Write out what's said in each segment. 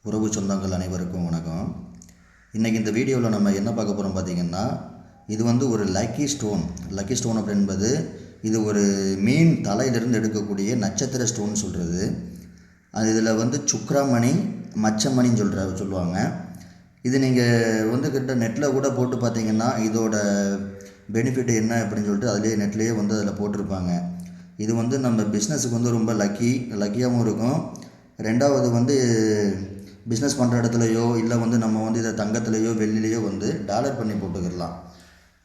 உறவு சொந்தங்கள் அனைவருக்கும் வணக்கம். இன்றைக்கி இந்த வீடியோவில் நம்ம என்ன பார்க்க போகிறோம் பார்த்திங்கன்னா, இது வந்து ஒரு லக்கி ஸ்டோன் அப்படின்பது இது ஒரு மீன் தலையிலிருந்து எடுக்கக்கூடிய நட்சத்திர ஸ்டோன் சொல்கிறது. அது இதில் வந்து சுக்ராமணி மச்சமணின்னு சொல்லுவாங்க. இது நீங்கள் வந்து கிட்ட நெட்டில் கூட போட்டு பார்த்தீங்கன்னா இதோட பெனிஃபிட் என்ன அப்படின்னு சொல்லிட்டு அதிலே நெட்லேயே வந்து அதில் போட்டிருப்பாங்க. இது வந்து நம்ம பிஸ்னஸுக்கு வந்து ரொம்ப லக்கியாகவும் இருக்கும். ரெண்டாவது வந்து பிஸ்னஸ் பண்ணுற இடத்துலையோ இல்லை வந்து நம்ம வந்து இதை தங்கத்துலேயோ வெள்ளிலேயோ வந்து டாலர் பண்ணி போட்டுக்கிடலாம்.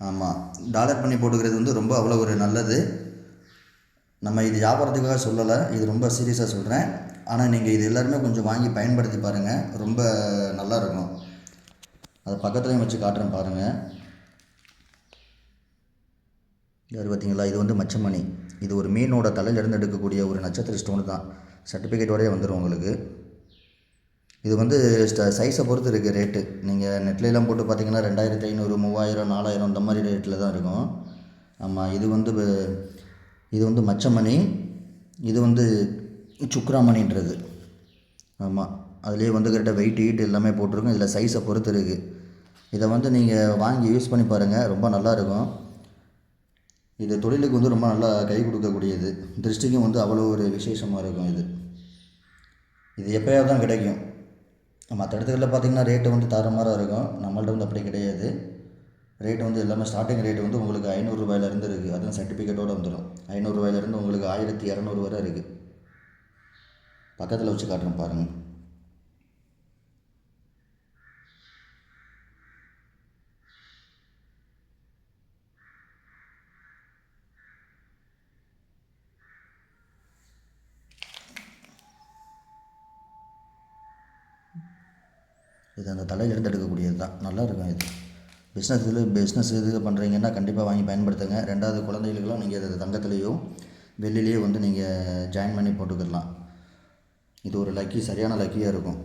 ஆமாம், டாலர் பண்ணி போட்டுக்கிறது வந்து ரொம்ப அவ்வளோ ஒரு நல்லது. நம்ம இது வியாபாரத்துக்காக சொல்லலை, இது ரொம்ப சீரியஸாக சொல்கிறேன். ஆனால் நீங்கள் இது எல்லாருமே கொஞ்சம் வாங்கி பயன்படுத்தி பாருங்கள், ரொம்ப நல்லாயிருக்கும். அதை பக்கத்துலேயும் வச்சு காட்டுறேன் பாருங்கள். யார் பார்த்தீங்களா, இது வந்து மச்சமணி. இது ஒரு மீனோட தலையிலிருந்து எடுக்கக்கூடிய ஒரு நட்சத்திர ஸ்டோனு தான். சர்டிஃபிகேட்டோடய வந்துடும் உங்களுக்கு. இது வந்து சைஸை பொறுத்து இருக்குது ரேட்டு. நீங்கள் நெட்லாம் போட்டு பார்த்தீங்கன்னா 2500, 3000, 4000 இந்த மாதிரி ரேட்டில் தான் இருக்கும். ஆமாம், இது வந்து மச்சமணி, இது வந்து சுக்ராமணின்றது. ஆமாம், அதுலேயே வந்து கரெக்டாக வெயிட் எல்லாமே போட்டிருக்கும். இதில் சைஸை பொறுத்து இருக்குது. இதை வந்து நீங்கள் வாங்கி யூஸ் பண்ணி பாருங்கள், ரொம்ப நல்லாயிருக்கும். இது தொழிலுக்கு வந்து ரொம்ப நல்லா கை கொடுக்கக்கூடியது. திருஷ்டிக்கும் வந்து அவ்வளோ ஒரு விசேஷமாக இருக்கும். இது எப்போயாவது தான் கிடைக்கும். மற்ற இடத்துகளில் பார்த்திங்கன்னா ரேட்டு வந்து தாறுமாறாக இருக்கும். நம்மள்ட்ட வந்து அப்படி கிடையாது. ரேட்டு வந்து எல்லாமே ஸ்டார்டிங் ரேட்டு வந்து உங்களுக்கு 500 ரூபாயிலேருந்து இருக்குது. அதுவும் சர்டிஃபிகேட்டோடு வந்துடும். 500 ரூபாயிலேருந்து உங்களுக்கு 1200 வரை இருக்குது. பக்கத்தில் வச்சு காட்டுறேன் பாருங்கள். இது அந்த தலையிலிருந்து எடுக்கக்கூடியது தான். நல்லா இருக்கும். இது பிஸ்னஸ் இது பண்ணுறீங்கன்னா கண்டிப்பாக வாங்கி பயன்படுத்துங்க. ரெண்டாவது குழந்தைகளுக்கெல்லாம் நீங்கள் இது தங்கத்துலேயோ வெள்ளிலேயோ வந்து நீங்கள் ஜாயின் பண்ணி போட்டுக்கிடலாம். இது ஒரு சரியான லக்கியாக இருக்கும்.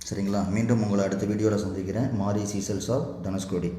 சரிங்களா? மீண்டும் உங்களை அடுத்த வீடியோவில் சந்திக்கிறேன். மாரி சீசல்ஸ் ஆஃப் தனுஷ்கோடி.